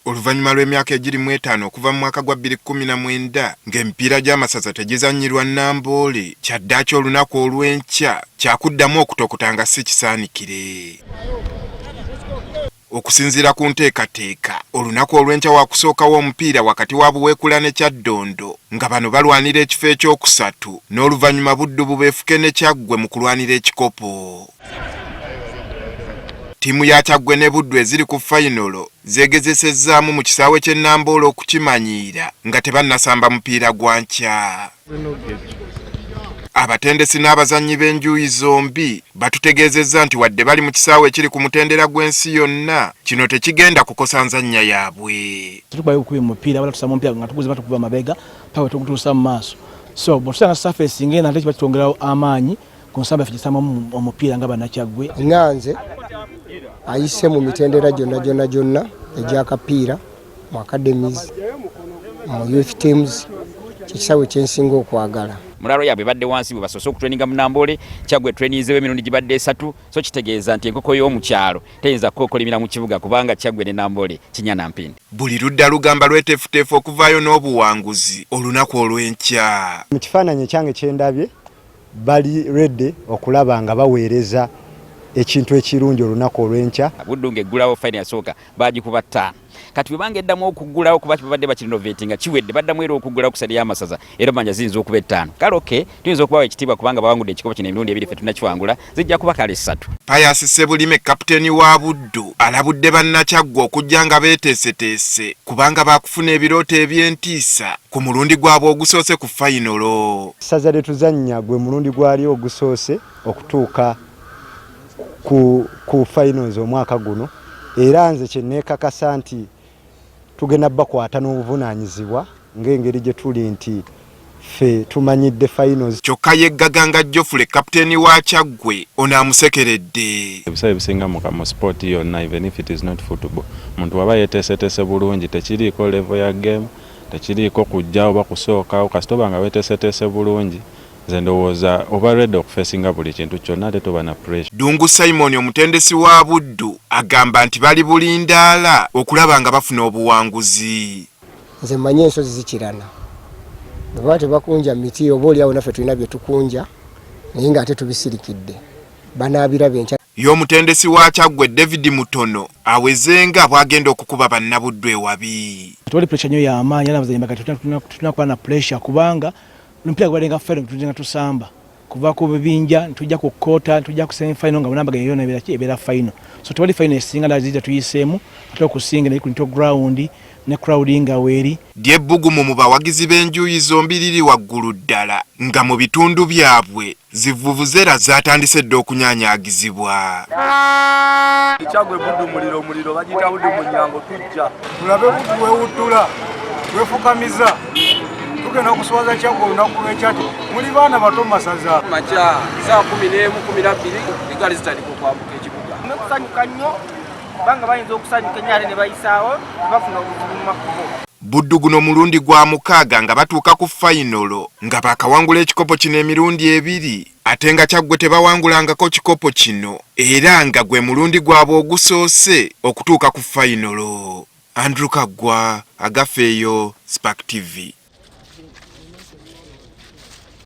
Oluvannyuma lw'emyaka egiri mu etaano okuva mu mwaka gwa 2019 ng'emipiira gy'amasaza tegizannyirwa Namboole, kyaddaaki olunaku olw'enkya kyakuddamu okutokota nga si kisaanikire. Okusinziira ku nteekateeka, olunaku olw'enkya waakusookawo omupiira wakati wa Buweekula ne Kyaddondo nga bano balwanira ekifo ekyokusatu, n'oluvannyuma Buddu Bubeefuke ne Kyaggwe mu kulwanira ekikopo. Tiimu ya Kyaggwe ne Buddu eziri ku Fayinolo zeegezesezzaamu mu kisaawe ky'e Namboole okukimanyiira nga tebannasamba mupiira gwa nkya. Abatendesi n'abazanyi b'enjuuyi zombi batutegeezezza nti wadde bali mu kisaawe ekiri ku mutendera gw'ensi yonna, kino tekigenda kukosa nzannya yaabwe. Tukubayo okuba omupiira wala tusamba omupiira nga tuguze batukuba amabega paka tugutuusa mu maaso. So bw'otusanga surface ng'ena ate kiba kitwongerawo amaanyi ku nsamba yaffe gisambamu omupiira nga bannakyaggwe. Nganze ayise mu mitendera gyonna egy'akapiira mu academies mu youth teams kyekisaawe kyensinga okwagala. Mulalo yabwe badde wansi bwe basoose okutraininga mu Namboole, Kyaggwe trainizeewo emirundi gibadde 3, so kitegeeza nti enkoko y'omu kyalo teyinza kukolimira mu kibuga kubanga Kyaggwe ne Namboole kinyana mpindi. Buli ludda lugamba lweteefuteefu okuvaayo n'obuwanguzi olunaku olw'enkya. Mu kifaananyi ekyange kye ndabye bali redde okulaba nga baweereza ekintu ekirungi olunaku olw'enkya. Buddu ng'eggulawo fayina yasooka baagikuba 5. Kati bwe bangeddamu okuggulawo kuba babadde bakirinovatinga kiwedde baddamu era okuggulawo ku ly'amasaza era manja ziyinza okuba 5. Kale okay, tuyinza okubawa ekitiibwa kubanga bawangudde ekikopo kino emirundi 2 ffe tunakiwangula, zijja kuba kale 3. Payasi Sebulime kapiteeni wa Buddu alabudde bannakyaggwe okujja nga beeteeseteese kubanga baakufuna ebirooto eby'entiisa ku mulundi gwabwe ogusoose ku Fayinolo. Ssaza lye tuzannya gwe mulundi gwali ogusoose okutuuka ku finals omwaka guno, era nze kye neekakasa nti tugenda bakwata n'obuvunaanyizibwa ng'engeri gye tuli nti ffe tumanyidde finals. Kyokka yeggaganga Jofule kapiteeni wa Kyaggwe onaamusekeredde. Ebisaawe ebisinga mu sport yonna, even if it is not football, omuntu waba yeeteeseteese bulungi, tekiriiko level ya game, tekiriiko kujja oba kusookawo, kasita oba nga weeteeseteese bulungi nze ndowooza oba ready okufeesinga buli kintu kyonna ate toba na pressure. Dungu Simon omutendesi wa Buddu agamba nti bali bulindaala okulaba nga bafuna obuwanguzi. Nze mmanyi ensozi zikirana. Bwe tebakunja miti oba oliawo naffe tulina bye tukunja naye ng'ate tubisirikidde. Banaabiraba enkya. Y'omutendesi wa Kyaggwe David Mutono awezenga bwagenda okukuba bannabuddu ewabi. Tewali pressure nnyo y'amaanyi era abazanyi bagati tulina kuba na pressure kubanga omupiira gwalenga fayino tujja tusamba kuva ku bibinja tujja ku kota tujja ku semi final nga namba yonna ebeera fayino. So tewali fayino esinga lazita tuyiseemu ate okusinga ne ku ground ne crowding nga weeri. Ly'ebbugumu mu bawagizi b'enjuuyi zombi liri waggulu ddala nga mu bitundu byabwe zivvuvuzera zatandise dde okunyaanyagizibwa. Kyaggwe Buddu muliro bagiyita Buddu mu nnyango tujja tulabe Buddu weewuttula weefukamiza tugenda okuswaza Kyaggwe olunaku lw'ekyati muli baana bato masaza makya saa 11:12 egaali zitandika okwambuka ekibuga nekusanyuka nnyo kubanga bayinza okusanyuka enyaale ne bayisaawo bafuna obuzibu mu makubo. Buddu guno mulundi gwa 6 nga batuuka ku Fayinolo nga baakawangula ekikopo kino emirundi 2 ate nga Kyaggwe tebawangulangako kikopo kino era nga gwe mulundi gwabwe ogusoose okutuuka ku Fayinolo. Andrew Kaggwa, Agafeeyo, Spark TV.